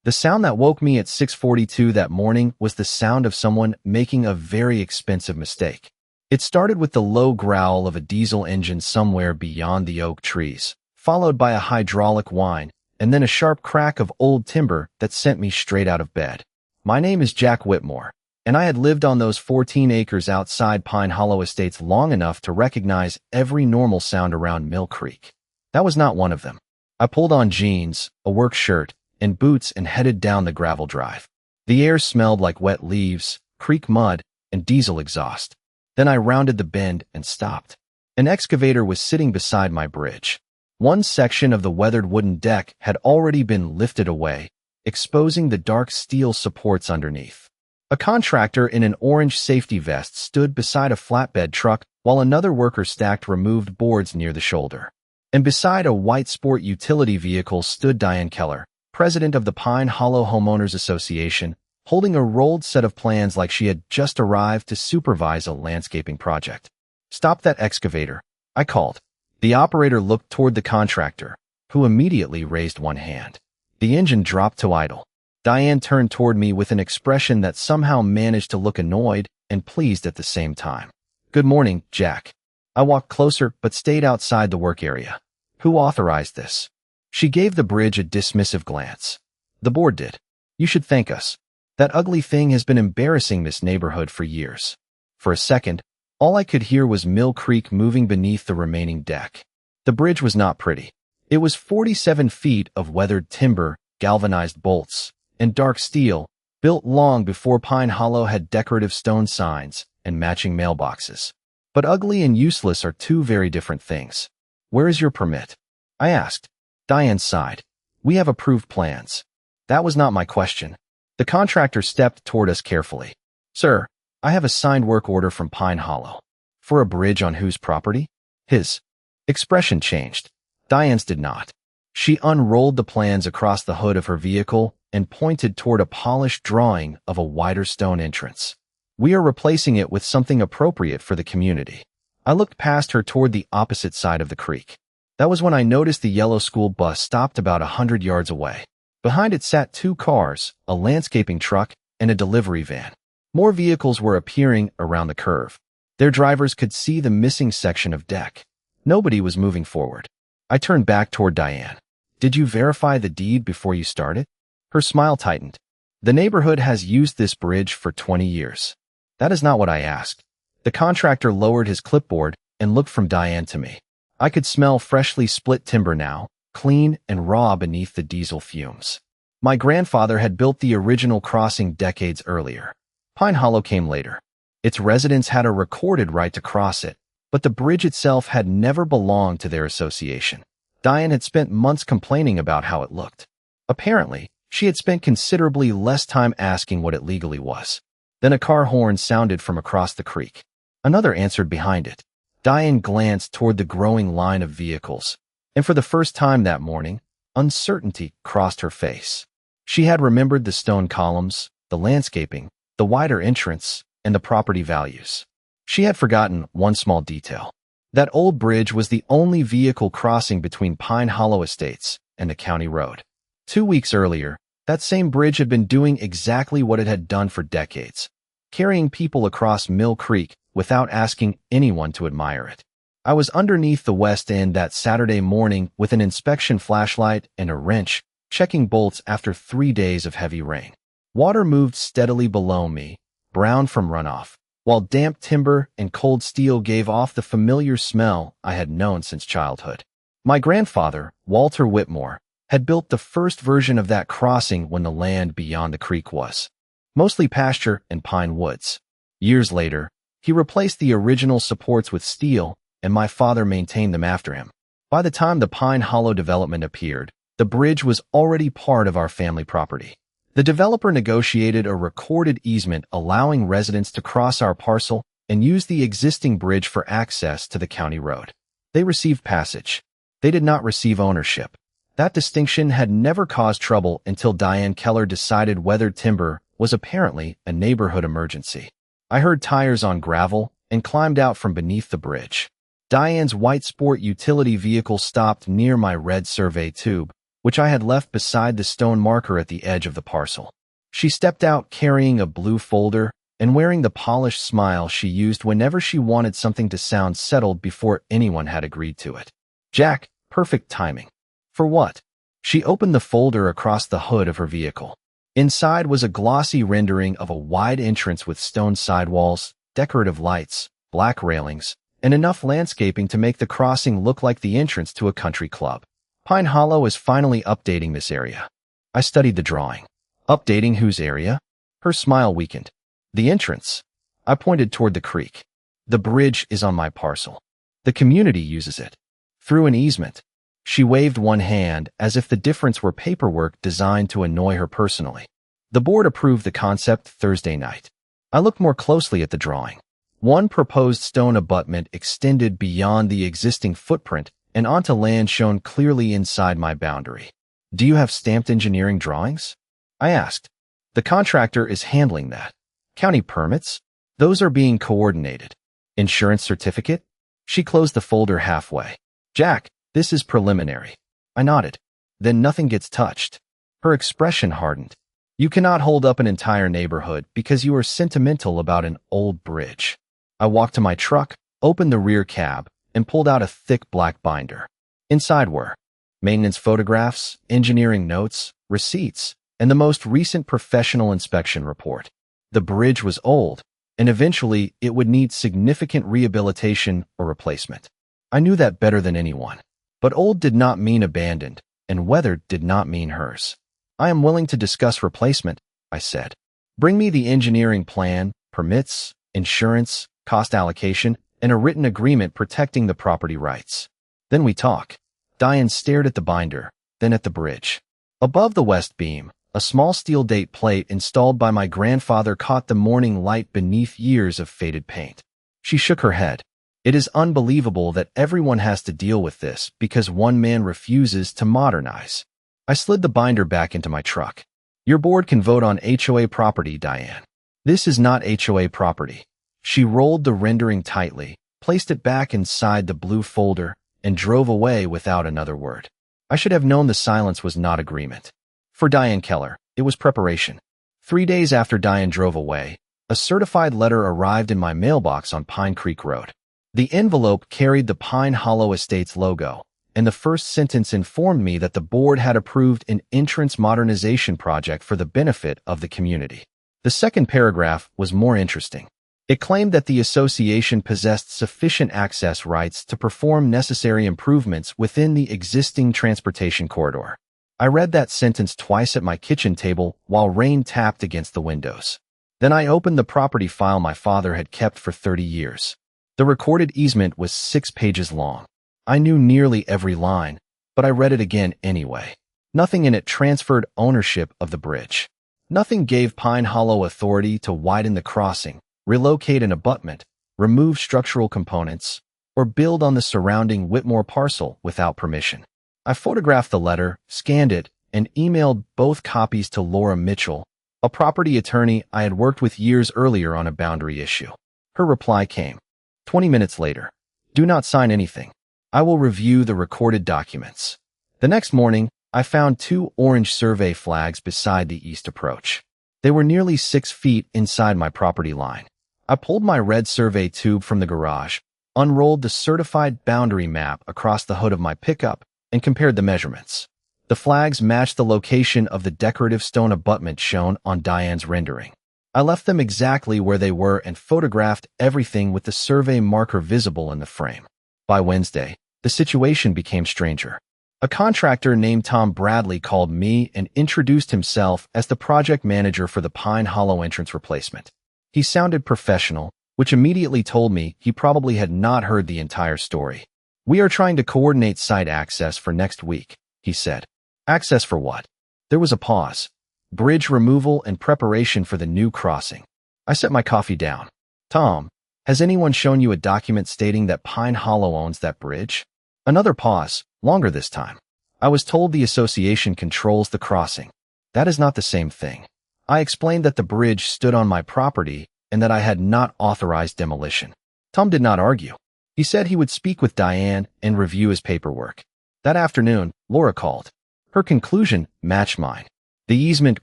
The sound that woke me at 6:42 that morning was the sound of someone making a very expensive mistake. It started with the low growl of a diesel engine somewhere beyond the oak trees, followed by a hydraulic whine, and then a sharp crack of old timber that sent me straight out of bed. My name is Jack Whitmore, and I had lived on those 14 acres outside Pine Hollow Estates long enough to recognize every normal sound around Mill Creek. That was not one of them. I pulled on jeans, a work shirt, and boots and headed down the gravel drive. The air smelled like wet leaves, creek mud, and diesel exhaust. Then I rounded the bend and stopped. An excavator was sitting beside my bridge. One section of the weathered wooden deck had already been lifted away, exposing the dark steel supports underneath. A contractor in an orange safety vest stood beside a flatbed truck while another worker stacked removed boards near the shoulder. And beside a white sport utility vehicle stood Diane Keller, president of the Pine Hollow Homeowners Association, holding a rolled set of plans like she had just arrived to supervise a landscaping project. "Stop that excavator," I called. The operator looked toward the contractor, who immediately raised one hand. The engine dropped to idle. Diane turned toward me with an expression that somehow managed to look annoyed and pleased at the same time. "Good morning, Jack." I walked closer but stayed outside the work area. "Who authorized this?" She gave the bridge a dismissive glance. "The board did. You should thank us. That ugly thing has been embarrassing this neighborhood for years." For a second, all I could hear was Mill Creek moving beneath the remaining deck. The bridge was not pretty. It was 47 feet of weathered timber, galvanized bolts, and dark steel, built long before Pine Hollow had decorative stone signs and matching mailboxes. But ugly and useless are two very different things. "Where is your permit?" I asked. Diane sighed. "We have approved plans." That was not my question. The contractor stepped toward us carefully. "Sir, I have a signed work order from Pine Hollow." "For a bridge on whose property?" His expression changed. Diane's did not. She unrolled the plans across the hood of her vehicle and pointed toward a polished drawing of a wider stone entrance. "We are replacing it with something appropriate for the community." I looked past her toward the opposite side of the creek. That was when I noticed the yellow school bus stopped about 100 yards away. Behind it sat two cars, a landscaping truck, and a delivery van. More vehicles were appearing around the curve. Their drivers could see the missing section of deck. Nobody was moving forward. I turned back toward Diane. "Did you verify the deed before you started?" Her smile tightened. "The neighborhood has used this bridge for 20 years. That is not what I asked." The contractor lowered his clipboard and looked from Diane to me. I could smell freshly split timber now, clean and raw beneath the diesel fumes. My grandfather had built the original crossing decades earlier. Pine Hollow came later. Its residents had a recorded right to cross it, but the bridge itself had never belonged to their association. Diane had spent months complaining about how it looked. Apparently, she had spent considerably less time asking what it legally was. Then a car horn sounded from across the creek. Another answered behind it. Diane glanced toward the growing line of vehicles, and for the first time that morning, uncertainty crossed her face. She had remembered the stone columns, the landscaping, the wider entrance, and the property values. She had forgotten one small detail. That old bridge was the only vehicle crossing between Pine Hollow Estates and the county road. 2 weeks earlier, that same bridge had been doing exactly what it had done for decades, carrying people across Mill Creek without asking anyone to admire it. I was underneath the west end that Saturday morning with an inspection flashlight and a wrench, checking bolts after 3 days of heavy rain. Water moved steadily below me, brown from runoff, while damp timber and cold steel gave off the familiar smell I had known since childhood. My grandfather, Walter Whitmore, had built the first version of that crossing when the land beyond the creek was mostly pasture and pine woods. Years later, he replaced the original supports with steel, and my father maintained them after him. By the time the Pine Hollow development appeared, the bridge was already part of our family property. The developer negotiated a recorded easement allowing residents to cross our parcel and use the existing bridge for access to the county road. They received passage. They did not receive ownership. That distinction had never caused trouble until Diane Keller decided weathered timber was apparently a neighborhood emergency. I heard tires on gravel and climbed out from beneath the bridge. Diane's white sport utility vehicle stopped near my red survey tube, which I had left beside the stone marker at the edge of the parcel. She stepped out carrying a blue folder and wearing the polished smile she used whenever she wanted something to sound settled before anyone had agreed to it. Jack, perfect timing. For what? She opened the folder across the hood of her vehicle. Inside was a glossy rendering of a wide entrance with stone sidewalls, decorative lights, black railings, and enough landscaping to make the crossing look like the entrance to a country club. Pine Hollow is finally updating this area. I studied the drawing. Updating whose area? Her smile weakened. The entrance. I pointed toward the creek. The bridge is on my parcel. The community uses it. Through an easement. She waved one hand as if the difference were paperwork designed to annoy her personally. The board approved the concept Thursday night. I looked more closely at the drawing. One proposed stone abutment extended beyond the existing footprint and onto land shown clearly inside my boundary. Do you have stamped engineering drawings? I asked. The contractor is handling that. County permits? Those are being coordinated. Insurance certificate? She closed the folder halfway. Jack, this is preliminary. I nodded. Then nothing gets touched. Her expression hardened. You cannot hold up an entire neighborhood because you are sentimental about an old bridge. I walked to my truck, opened the rear cab, and pulled out a thick black binder. Inside were maintenance photographs, engineering notes, receipts, and the most recent professional inspection report. The bridge was old, and eventually it would need significant rehabilitation or replacement. I knew that better than anyone. But old did not mean abandoned, and weathered did not mean hers. I am willing to discuss replacement, I said. Bring me the engineering plan, permits, insurance, cost allocation, and a written agreement protecting the property rights. Then we talk. Diane stared at the binder, then at the bridge. Above the west beam, a small steel date plate installed by my grandfather caught the morning light beneath years of faded paint. She shook her head. It is unbelievable that everyone has to deal with this because one man refuses to modernize. I slid the binder back into my truck. Your board can vote on HOA property, Diane. This is not HOA property. She rolled the rendering tightly, placed it back inside the blue folder, and drove away without another word. I should have known the silence was not agreement. For Diane Keller, it was preparation. 3 days after Diane drove away, a certified letter arrived in my mailbox on Pine Creek Road. The envelope carried the Pine Hollow Estates logo, and the first sentence informed me that the board had approved an entrance modernization project for the benefit of the community. The second paragraph was more interesting. It claimed that the association possessed sufficient access rights to perform necessary improvements within the existing transportation corridor. I read that sentence twice at my kitchen table while rain tapped against the windows. Then I opened the property file my father had kept for 30 years. The recorded easement was 6 pages long. I knew nearly every line, but I read it again anyway. Nothing in it transferred ownership of the bridge. Nothing gave Pine Hollow authority to widen the crossing, relocate an abutment, remove structural components, or build on the surrounding Whitmore parcel without permission. I photographed the letter, scanned it, and emailed both copies to Laura Mitchell, a property attorney I had worked with years earlier on a boundary issue. Her reply came 20 minutes later. Do not sign anything. I will review the recorded documents. The next morning, I found 2 orange survey flags beside the east approach. They were nearly 6 feet inside my property line. I pulled my red survey tube from the garage, unrolled the certified boundary map across the hood of my pickup, and compared the measurements. The flags matched the location of the decorative stone abutment shown on Diane's rendering. I left them exactly where they were and photographed everything with the survey marker visible in the frame. By Wednesday, the situation became stranger. A contractor named Tom Bradley called me and introduced himself as the project manager for the Pine Hollow entrance replacement. He sounded professional, which immediately told me he probably had not heard the entire story. We are trying to coordinate site access for next week, he said. Access for what? There was a pause. Bridge removal and preparation for the new crossing. I set my coffee down. Tom, has anyone shown you a document stating that Pine Hollow owns that bridge? Another pause, longer this time. I was told the association controls the crossing. That is not the same thing. I explained that the bridge stood on my property and that I had not authorized demolition. Tom did not argue. He said he would speak with Diane and review his paperwork. That afternoon, Laura called. Her conclusion matched mine. The easement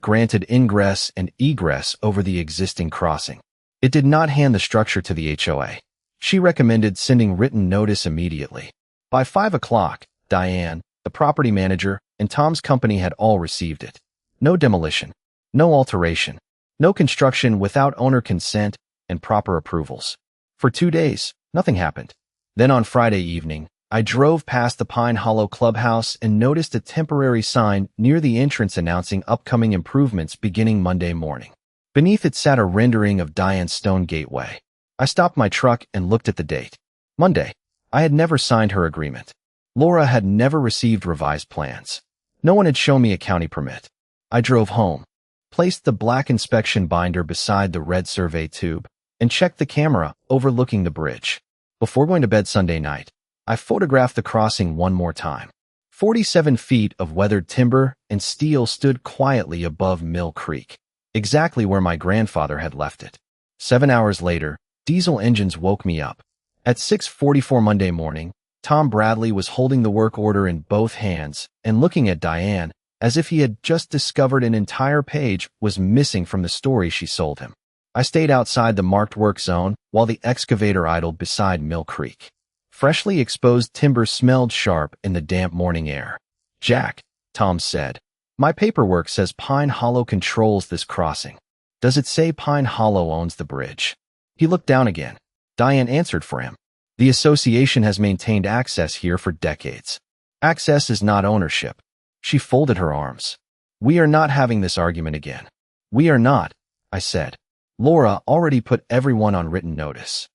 granted ingress and egress over the existing crossing. It did not hand the structure to the HOA. She recommended sending written notice immediately. By 5 o'clock, Diane, the property manager, and Tom's company had all received it. No demolition, no alteration, no construction without owner consent and proper approvals. For 2 days, nothing happened. Then on Friday evening, I drove past the Pine Hollow clubhouse and noticed a temporary sign near the entrance announcing upcoming improvements beginning Monday morning. Beneath it sat a rendering of Diane's stone gateway. I stopped my truck and looked at the date. Monday. I had never signed her agreement. Laura had never received revised plans. No one had shown me a county permit. I drove home, placed the black inspection binder beside the red survey tube, and checked the camera overlooking the bridge. Before going to bed Sunday night, I photographed the crossing one more time. 47 feet of weathered timber and steel stood quietly above Mill Creek, exactly where my grandfather had left it. 7 hours later, diesel engines woke me up. At 6:44 Monday morning, Tom Bradley was holding the work order in both hands and looking at Diane as if he had just discovered an entire page was missing from the story she sold him. I stayed outside the marked work zone while the excavator idled beside Mill Creek. Freshly exposed timber smelled sharp in the damp morning air. "Jack," Tom said, "my paperwork says Pine Hollow controls this crossing. Does it say Pine Hollow owns the bridge?" He looked down again. Diane answered for him. "The association has maintained access here for decades. Access is not ownership." She folded her arms. "We are not having this argument again." "We are not," I said. "Laura already put everyone on written notice."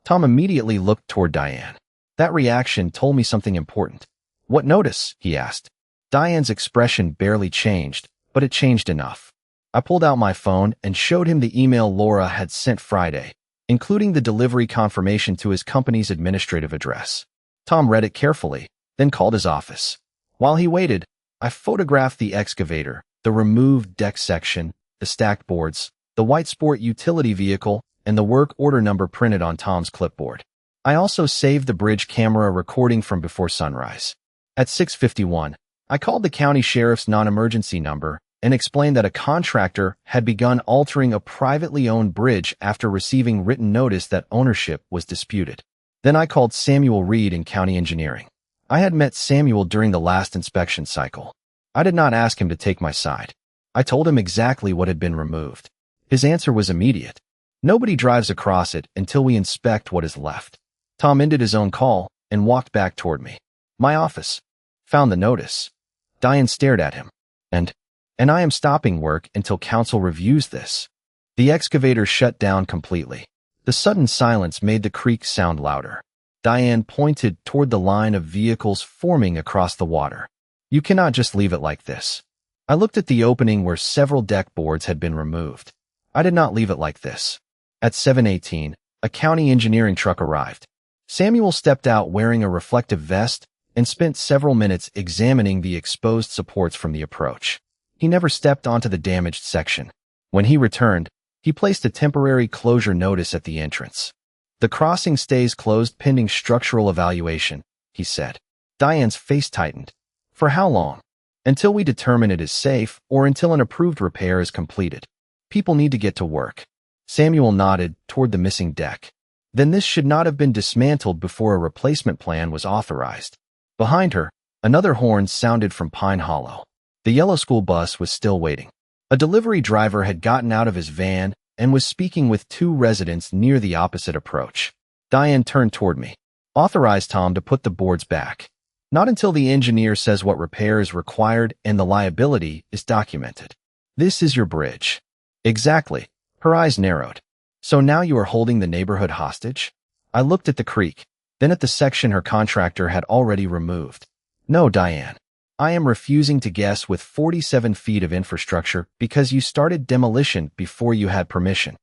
Tom immediately looked toward Diane. That reaction told me something important. "What notice?" he asked. Diane's expression barely changed, but it changed enough. I pulled out my phone and showed him the email Laura had sent Friday, including the delivery confirmation to his company's administrative address. Tom read it carefully, then called his office. While he waited, I photographed the excavator, the removed deck section, the stacked boards, the white sport utility vehicle, and the work order number printed on Tom's clipboard. I also saved the bridge camera recording from before sunrise. At 6:51, I called the county sheriff's non-emergency number and explained that a contractor had begun altering a privately owned bridge after receiving written notice that ownership was disputed. Then I called Samuel Reed in county engineering. I had met Samuel during the last inspection cycle. I did not ask him to take my side. I told him exactly what had been removed. His answer was immediate. "Nobody drives across it until we inspect what is left." Tom ended his own call and walked back toward me. "My office. Found the notice." Diane stared at him. And I am stopping work until council reviews this." The excavator shut down completely. The sudden silence made the creak sound louder. Diane pointed toward the line of vehicles forming across the water. "You cannot just leave it like this." I looked at the opening where several deck boards had been removed. I did not leave it like this. At 7:18, a county engineering truck arrived. Samuel stepped out wearing a reflective vest and spent several minutes examining the exposed supports from the approach. He never stepped onto the damaged section. When he returned, he placed a temporary closure notice at the entrance. "The crossing stays closed pending structural evaluation," he said. Diane's face tightened. "For how long?" "Until we determine it is safe or until an approved repair is completed. People need to get to work." Samuel nodded toward the missing deck. "Then this should not have been dismantled before a replacement plan was authorized." Behind her, another horn sounded from Pine Hollow. The yellow school bus was still waiting. A delivery driver had gotten out of his van and was speaking with two residents near the opposite approach. Diane turned toward me. "Authorize Tom to put the boards back. Not until the engineer says what repair is required and the liability is documented. This is your bridge." "Exactly." Her eyes narrowed. "So now you are holding the neighborhood hostage?" I looked at the creek, then at the section her contractor had already removed. "No, Diane. I am refusing to guess with 47 feet of infrastructure because you started demolition before you had permission."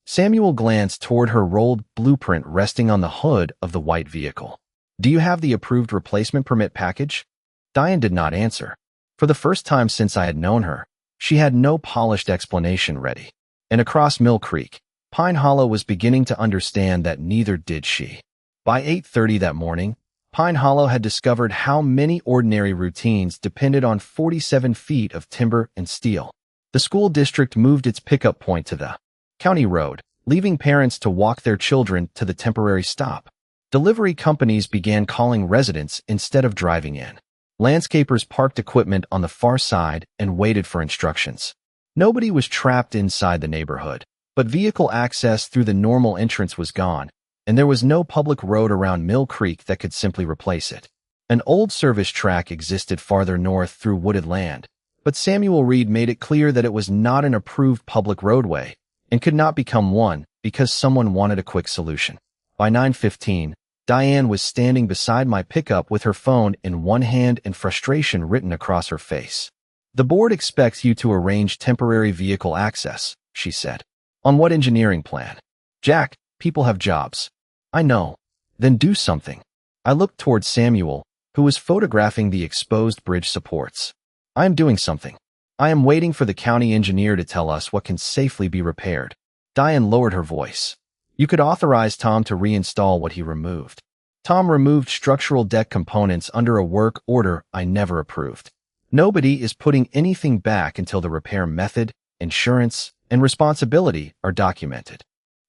Samuel glanced toward her rolled blueprint resting on the hood of the white vehicle. "Do you have the approved replacement permit package?" Diane did not answer. For the first time since I had known her, she had no polished explanation ready. And across Mill Creek, Pine Hollow was beginning to understand that neither did she. By 8:30 that morning, Pine Hollow had discovered how many ordinary routines depended on 47 feet of timber and steel. The school district moved its pickup point to the county road, leaving parents to walk their children to the temporary stop. Delivery companies began calling residents instead of driving in. Landscapers parked equipment on the far side and waited for instructions. Nobody was trapped inside the neighborhood, but vehicle access through the normal entrance was gone, and there was no public road around Mill Creek that could simply replace it. An old service track existed farther north through wooded land, but Samuel Reed made it clear that it was not an approved public roadway and could not become one because someone wanted a quick solution. By 9:15, Diane was standing beside my pickup with her phone in one hand and frustration written across her face. "The board expects you to arrange temporary vehicle access," she said. "On what engineering plan?" "Jack, people have jobs." "I know. Then do something." I looked toward Samuel, who was photographing the exposed bridge supports. "I am doing something. I am waiting for the county engineer to tell us what can safely be repaired." Diane lowered her voice. "You could authorize Tom to reinstall what he removed." Tom removed structural deck components under a work order I never approved. Nobody is putting anything back until the repair method, insurance, and responsibility are documented.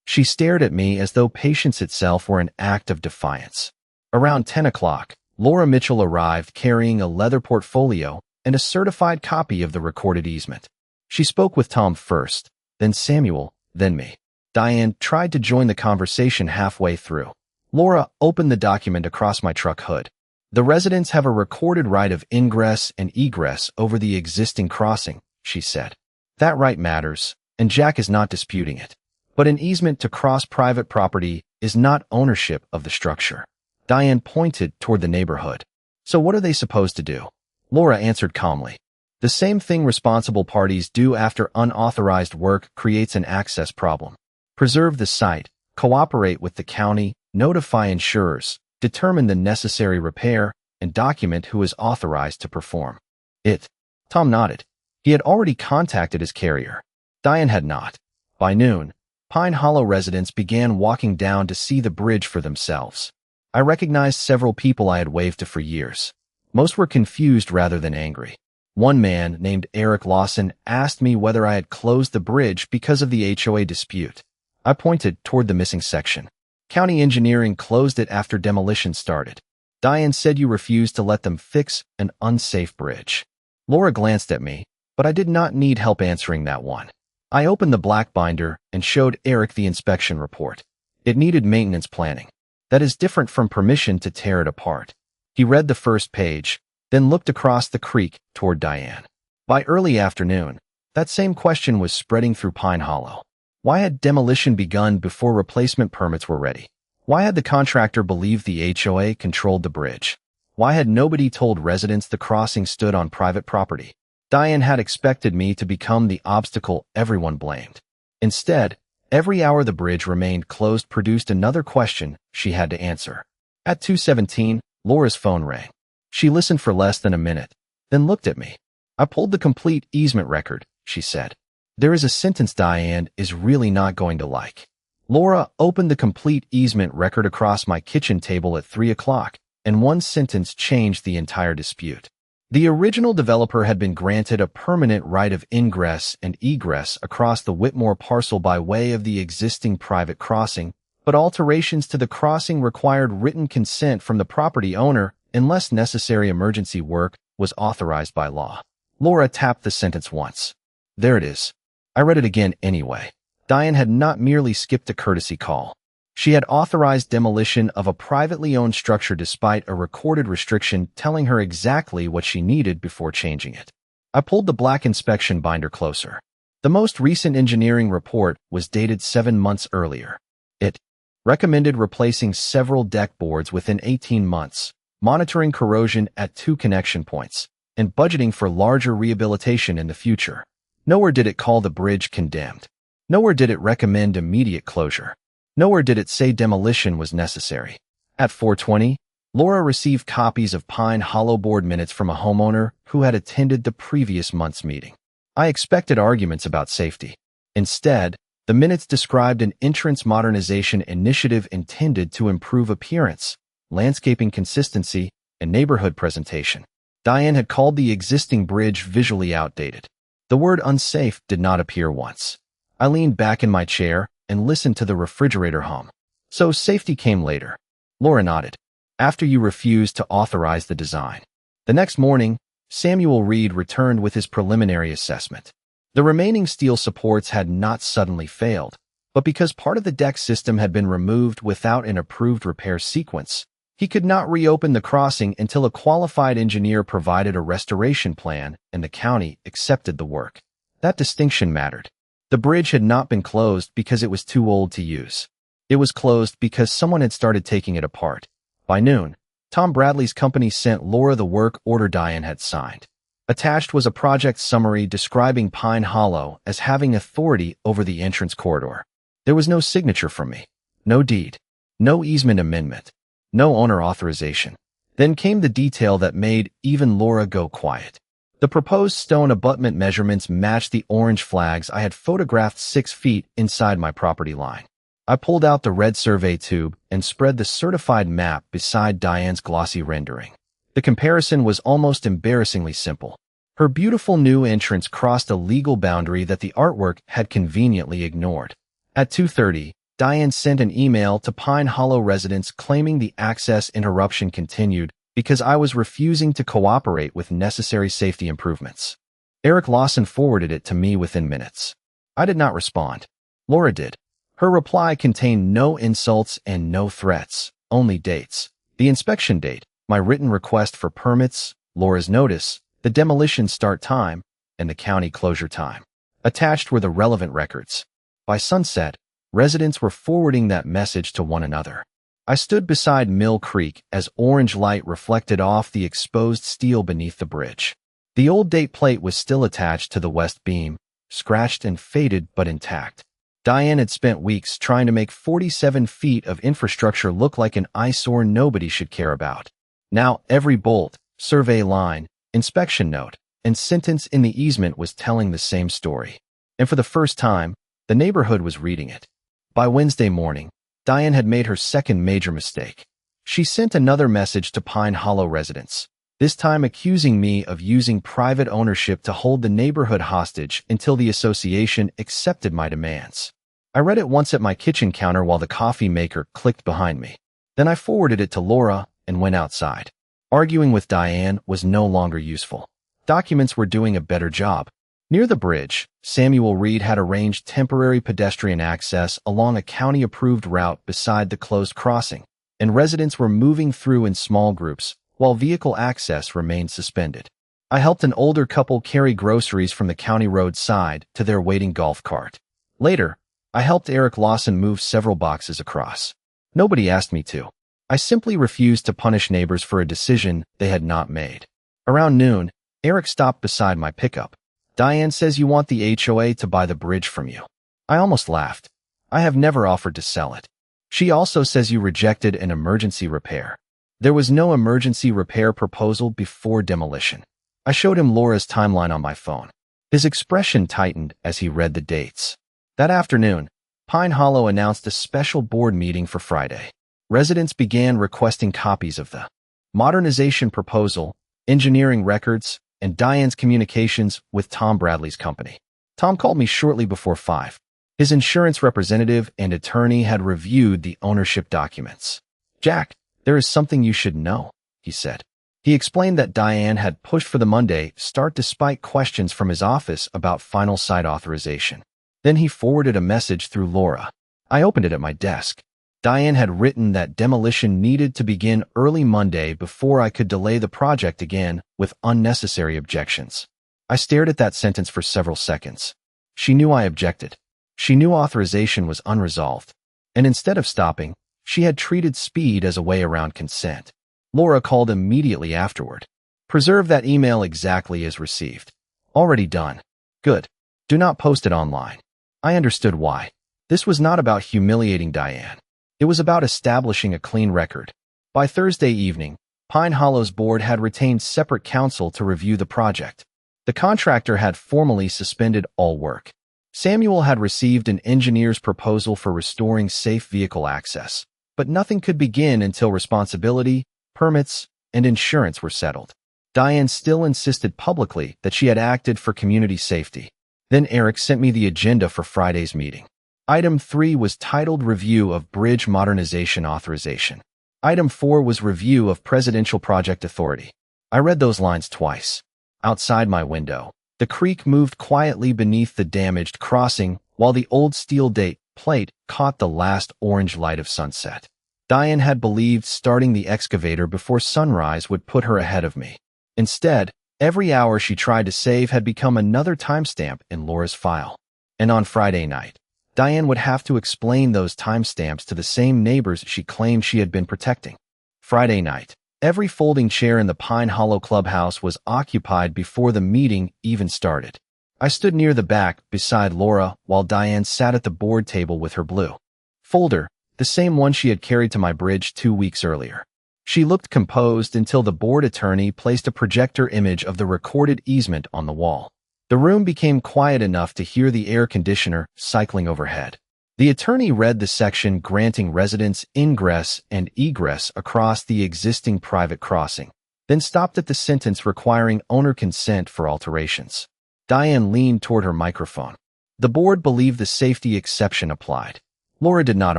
She stared at me as though patience itself were an act of defiance. Around 10 o'clock, Laura Mitchell arrived carrying a leather portfolio and a certified copy of the recorded easement. She spoke with Tom first, then Samuel, then me. Diane tried to join the conversation halfway through. Laura opened the document across my truck hood. "The residents have a recorded right of ingress and egress over the existing crossing," she said. "That right matters, and Jack is not disputing it. But an easement to cross private property is not ownership of the structure." Diane pointed toward the neighborhood. "So what are they supposed to do?" Laura answered calmly. "The same thing responsible parties do after unauthorized work creates an access problem. Preserve the site, cooperate with the county, notify insurers, determine the necessary repair, and document who is authorized to perform it." Tom nodded. He had already contacted his carrier. Diane had not. By noon, Pine Hollow residents began walking down to see the bridge for themselves. I recognized several people I had waved to for years. Most were confused rather than angry. One man, named Eric Lawson, asked me whether I had closed the bridge because of the HOA dispute. I pointed toward the missing section. "County engineering closed it after demolition started." Diane said you refused to let them fix an unsafe bridge. Laura glanced at me, but I did not need help answering that one. I opened the black binder and showed Eric the inspection report. It needed maintenance planning. That is different from permission to tear it apart. He read the first page, then looked across the creek toward Diane. By early afternoon, that same question was spreading through Pine Hollow. Why had demolition begun before replacement permits were ready? Why had the contractor believed the HOA controlled the bridge? Why had nobody told residents the crossing stood on private property? Diane had expected me to become the obstacle everyone blamed. Instead, every hour the bridge remained closed produced another question she had to answer. At 2:17, Laura's phone rang. She listened for less than a minute, then looked at me. "I pulled the complete easement record," she said. "There is a sentence Diane is really not going to like." Laura opened the complete easement record across my kitchen table at 3 o'clock, and one sentence changed the entire dispute. The original developer had been granted a permanent right of ingress and egress across the Whitmore parcel by way of the existing private crossing, but alterations to the crossing required written consent from the property owner unless necessary emergency work was authorized by law. Laura tapped the sentence once. There it is. I read it again anyway. Diane had not merely skipped a courtesy call. She had authorized demolition of a privately owned structure despite a recorded restriction telling her exactly what she needed before changing it. I pulled the black inspection binder closer. The most recent engineering report was dated 7 months earlier. It recommended replacing several deck boards within 18 months, monitoring corrosion at 2 connection points, and budgeting for larger rehabilitation in the future. Nowhere did it call the bridge condemned. Nowhere did it recommend immediate closure. Nowhere did it say demolition was necessary. At 4:20, Laura received copies of Pine Hollow board minutes from a homeowner who had attended the previous month's meeting. I expected arguments about safety. Instead, the minutes described an entrance modernization initiative intended to improve appearance, landscaping consistency, and neighborhood presentation. Diane had called the existing bridge visually outdated. The word unsafe did not appear once. I leaned back in my chair and listened to the refrigerator hum. So safety came later. Laura nodded. After you refused to authorize the design. The next morning, Samuel Reed returned with his preliminary assessment. The remaining steel supports had not suddenly failed, but because part of the deck system had been removed without an approved repair sequence, he could not reopen the crossing until a qualified engineer provided a restoration plan and the county accepted the work. That distinction mattered. The bridge had not been closed because it was too old to use. It was closed because someone had started taking it apart. By noon, Tom Bradley's company sent Laura the work order Diane had signed. Attached was a project summary describing Pine Hollow as having authority over the entrance corridor. There was no signature from me, no deed, no easement amendment, no owner authorization. Then came the detail that made even Laura go quiet. The proposed stone abutment measurements matched the orange flags I had photographed 6 feet inside my property line. I pulled out the red survey tube and spread the certified map beside Diane's glossy rendering. The comparison was almost embarrassingly simple. Her beautiful new entrance crossed a legal boundary that the artwork had conveniently ignored. At 2:30, Diane sent an email to Pine Hollow residents claiming the access interruption continued because I was refusing to cooperate with necessary safety improvements. Eric Lawson forwarded it to me within minutes. I did not respond. Laura did. Her reply contained no insults and no threats, only dates. The inspection date, my written request for permits, Laura's notice, the demolition start time, and the county closure time. Attached were the relevant records. By sunset, residents were forwarding that message to one another. I stood beside Mill Creek as orange light reflected off the exposed steel beneath the bridge. The old date plate was still attached to the west beam, scratched and faded but intact. Diane had spent weeks trying to make 47 feet of infrastructure look like an eyesore nobody should care about. Now every bolt, survey line, inspection note, and sentence in the easement was telling the same story. And for the first time, the neighborhood was reading it. By Wednesday morning, Diane had made her second major mistake. She sent another message to Pine Hollow residents, this time accusing me of using private ownership to hold the neighborhood hostage until the association accepted my demands. I read it once at my kitchen counter while the coffee maker clicked behind me. Then I forwarded it to Laura and went outside. Arguing with Diane was no longer useful. Documents were doing a better job. Near the bridge, Samuel Reed had arranged temporary pedestrian access along a county-approved route beside the closed crossing, and residents were moving through in small groups, while vehicle access remained suspended. I helped an older couple carry groceries from the county road side to their waiting golf cart. Later, I helped Eric Lawson move several boxes across. Nobody asked me to. I simply refused to punish neighbors for a decision they had not made. Around noon, Eric stopped beside my pickup. Diane says you want the HOA to buy the bridge from you. I almost laughed. I have never offered to sell it. She also says you rejected an emergency repair. There was no emergency repair proposal before demolition. I showed him Laura's timeline on my phone. His expression tightened as he read the dates. That afternoon, Pine Hollow announced a special board meeting for Friday. Residents began requesting copies of the modernization proposal, engineering records, and Diane's communications with Tom Bradley's company. Tom called me shortly before 5. His insurance representative and attorney had reviewed the ownership documents. "Jack, there is something you should know," he said. He explained that Diane had pushed for the Monday start despite questions from his office about final site authorization. Then he forwarded a message through Laura. I opened it at my desk. Diane had written that demolition needed to begin early Monday before I could delay the project again with unnecessary objections. I stared at that sentence for several seconds. She knew I objected. She knew authorization was unresolved. And instead of stopping, she had treated speed as a way around consent. Laura called immediately afterward. "Preserve that email exactly as received. Already done. Good. Do not post it online." I understood why. This was not about humiliating Diane. It was about establishing a clean record. By Thursday evening, Pine Hollow's board had retained separate counsel to review the project. The contractor had formally suspended all work. Samuel had received an engineer's proposal for restoring safe vehicle access. But nothing could begin until responsibility, permits, and insurance were settled. Diane still insisted publicly that she had acted for community safety. Then Eric sent me the agenda for Friday's meeting. Item 3 was titled Review of Bridge Modernization Authorization. Item 4 was Review of Presidential Project Authority. I read those lines twice. Outside my window, the creek moved quietly beneath the damaged crossing while the old steel date plate caught the last orange light of sunset. Diane had believed starting the excavator before sunrise would put her ahead of me. Instead, every hour she tried to save had become another timestamp in Laura's file. And on Friday night, Diane would have to explain those timestamps to the same neighbors she claimed she had been protecting. Friday night, every folding chair in the Pine Hollow clubhouse was occupied before the meeting even started. I stood near the back beside Laura while Diane sat at the board table with her blue folder, the same one she had carried to my bridge 2 weeks earlier. She looked composed until the board attorney placed a projector image of the recorded easement on the wall. The room became quiet enough to hear the air conditioner cycling overhead. The attorney read the section granting residents ingress and egress across the existing private crossing, then stopped at the sentence requiring owner consent for alterations. Diane leaned toward her microphone. The board believed the safety exception applied. Laura did not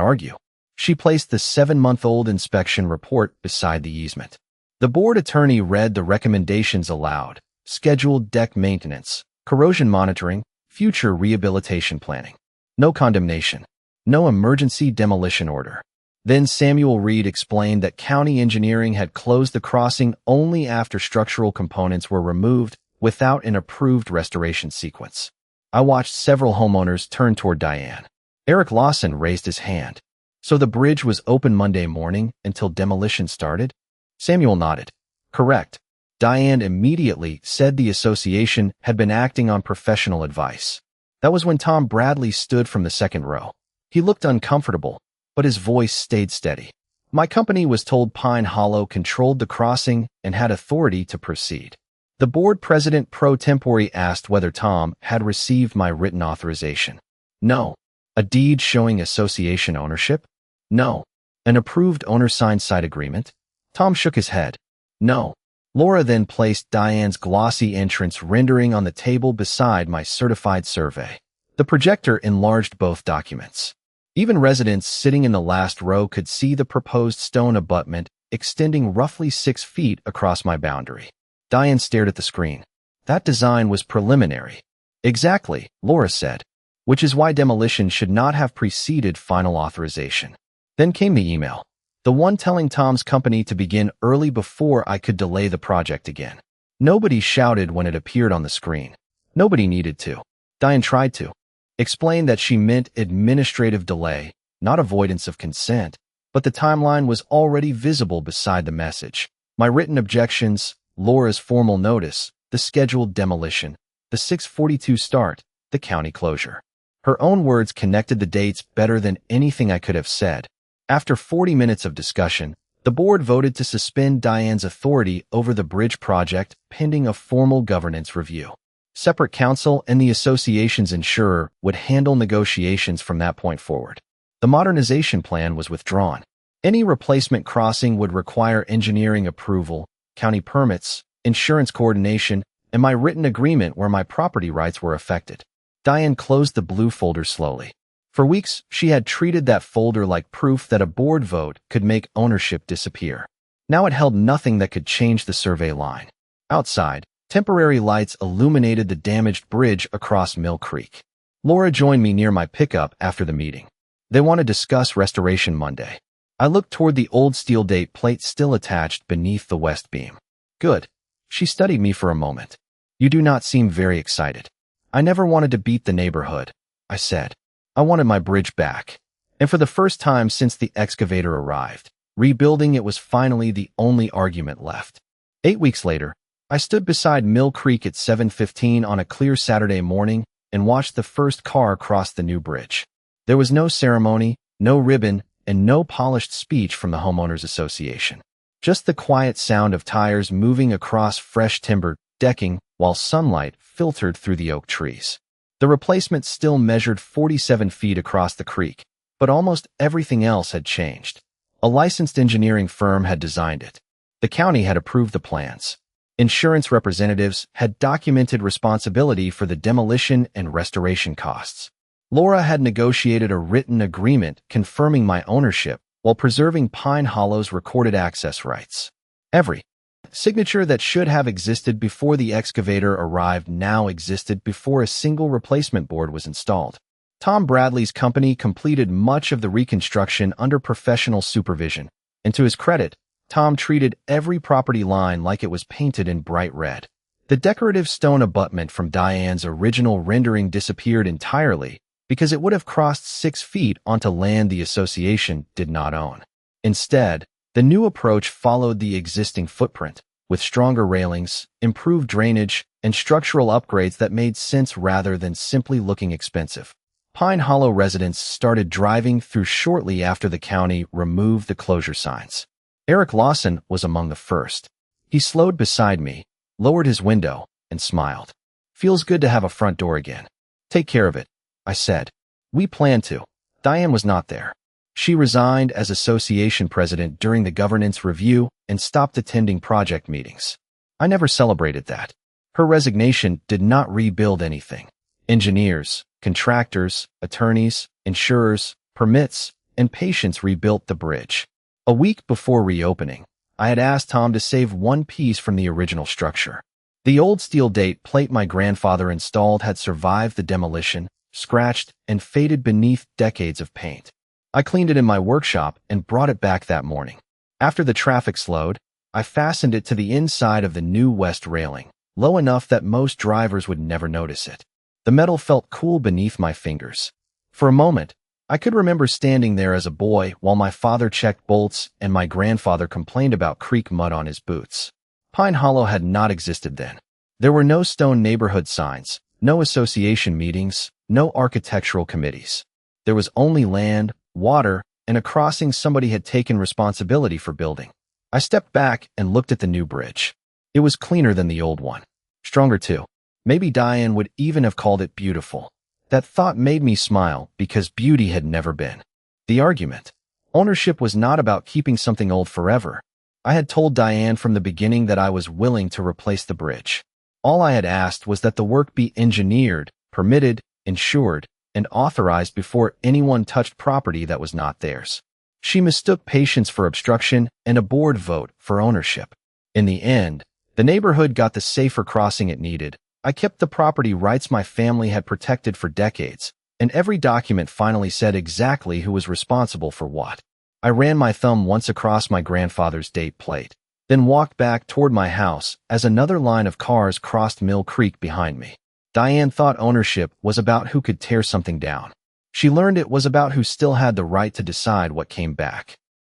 argue. She placed the 7-month-old inspection report beside the easement. The board attorney read the recommendations aloud: scheduled deck maintenance, corrosion monitoring, future rehabilitation planning. No condemnation. No emergency demolition order. Then Samuel Reed explained that county engineering had closed the crossing only after structural components were removed without an approved restoration sequence. I watched several homeowners turn toward Diane. Eric Lawson raised his hand. So the bridge was open Monday morning until demolition started? Samuel nodded. Correct. Diane immediately said the association had been acting on professional advice. That was when Tom Bradley stood from the second row. He looked uncomfortable, but his voice stayed steady. My company was told Pine Hollow controlled the crossing and had authority to proceed. The board president pro tempore asked whether Tom had received my written authorization. No. A deed showing association ownership? No. An approved owner-signed site agreement? Tom shook his head. No. Laura then placed Diane's glossy entrance rendering on the table beside my certified survey. The projector enlarged both documents. Even residents sitting in the last row could see the proposed stone abutment extending roughly 6 feet across my boundary. Diane stared at the screen. That design was preliminary. Exactly, Laura said, which is why demolition should not have preceded final authorization. Then came the email. The one telling Tom's company to begin early before I could delay the project again. Nobody shouted when it appeared on the screen. Nobody needed to. Diane tried to. Explained that she meant administrative delay, not avoidance of consent, but the timeline was already visible beside the message. My written objections, Laura's formal notice, the scheduled demolition, the 6:42 start, the county closure. Her own words connected the dates better than anything I could have said. After 40 minutes of discussion, the board voted to suspend Diane's authority over the bridge project pending a formal governance review. Separate counsel and the association's insurer would handle negotiations from that point forward. The modernization plan was withdrawn. Any replacement crossing would require engineering approval, county permits, insurance coordination, and my written agreement where my property rights were affected. Diane closed the blue folder slowly. For weeks, she had treated that folder like proof that a board vote could make ownership disappear. Now it held nothing that could change the survey line. Outside, temporary lights illuminated the damaged bridge across Mill Creek. Laura joined me near my pickup after the meeting. They want to discuss restoration Monday. I looked toward the old steel date plate still attached beneath the west beam. Good. She studied me for a moment. You do not seem very excited. I never wanted to beat the neighborhood, I said. I wanted my bridge back. And for the first time since the excavator arrived, rebuilding it was finally the only argument left. 8 weeks later, I stood beside Mill Creek at 7:15 on a clear Saturday morning and watched the first car cross the new bridge. There was no ceremony, no ribbon, and no polished speech from the homeowners association. Just the quiet sound of tires moving across fresh timber decking while sunlight filtered through the oak trees. The replacement still measured 47 feet across the creek, but almost everything else had changed. A licensed engineering firm had designed it. The county had approved the plans. Insurance representatives had documented responsibility for the demolition and restoration costs. Laura had negotiated a written agreement confirming my ownership while preserving Pine Hollow's recorded access rights. Every signature that should have existed before the excavator arrived now existed before a single replacement board was installed. Tom Bradley's company completed much of the reconstruction under professional supervision, and to his credit, Tom treated every property line like it was painted in bright red. The decorative stone abutment from Diane's original rendering disappeared entirely because it would have crossed 6 feet onto land the association did not own. Instead, the new approach followed the existing footprint, with stronger railings, improved drainage, and structural upgrades that made sense rather than simply looking expensive. Pine Hollow residents started driving through shortly after the county removed the closure signs. Eric Lawson was among the first. He slowed beside me, lowered his window, and smiled. "Feels good to have a front door again." "Take care of it," I said. "We planned to." Diane was not there. She resigned as association president during the governance review and stopped attending project meetings. I never celebrated that. Her resignation did not rebuild anything. Engineers, contractors, attorneys, insurers, permits, and patients rebuilt the bridge. A week before reopening, I had asked Tom to save one piece from the original structure. The old steel date plate my grandfather installed had survived the demolition, scratched, and faded beneath decades of paint. I cleaned it in my workshop and brought it back that morning. After the traffic slowed, I fastened it to the inside of the new west railing, low enough that most drivers would never notice it. The metal felt cool beneath my fingers. For a moment, I could remember standing there as a boy while my father checked bolts and my grandfather complained about creek mud on his boots. Pine Hollow had not existed then. There were no stone neighborhood signs, no association meetings, no architectural committees. There was only land, water, and a crossing somebody had taken responsibility for building. I stepped back and looked at the new bridge. It was cleaner than the old one. Stronger too. Maybe Diane would even have called it beautiful. That thought made me smile because beauty had never been the argument. Ownership was not about keeping something old forever. I had told Diane from the beginning that I was willing to replace the bridge. All I had asked was that the work be engineered, permitted, insured, and authorized before anyone touched property that was not theirs. She mistook patience for obstruction and a board vote for ownership. In the end, the neighborhood got the safer crossing it needed. I kept the property rights my family had protected for decades, and every document finally said exactly who was responsible for what. I ran my thumb once across my grandfather's date plate, then walked back toward my house as another line of cars crossed Mill Creek behind me. Diane thought ownership was about who could tear something down. She learned it was about who still had the right to decide what came back.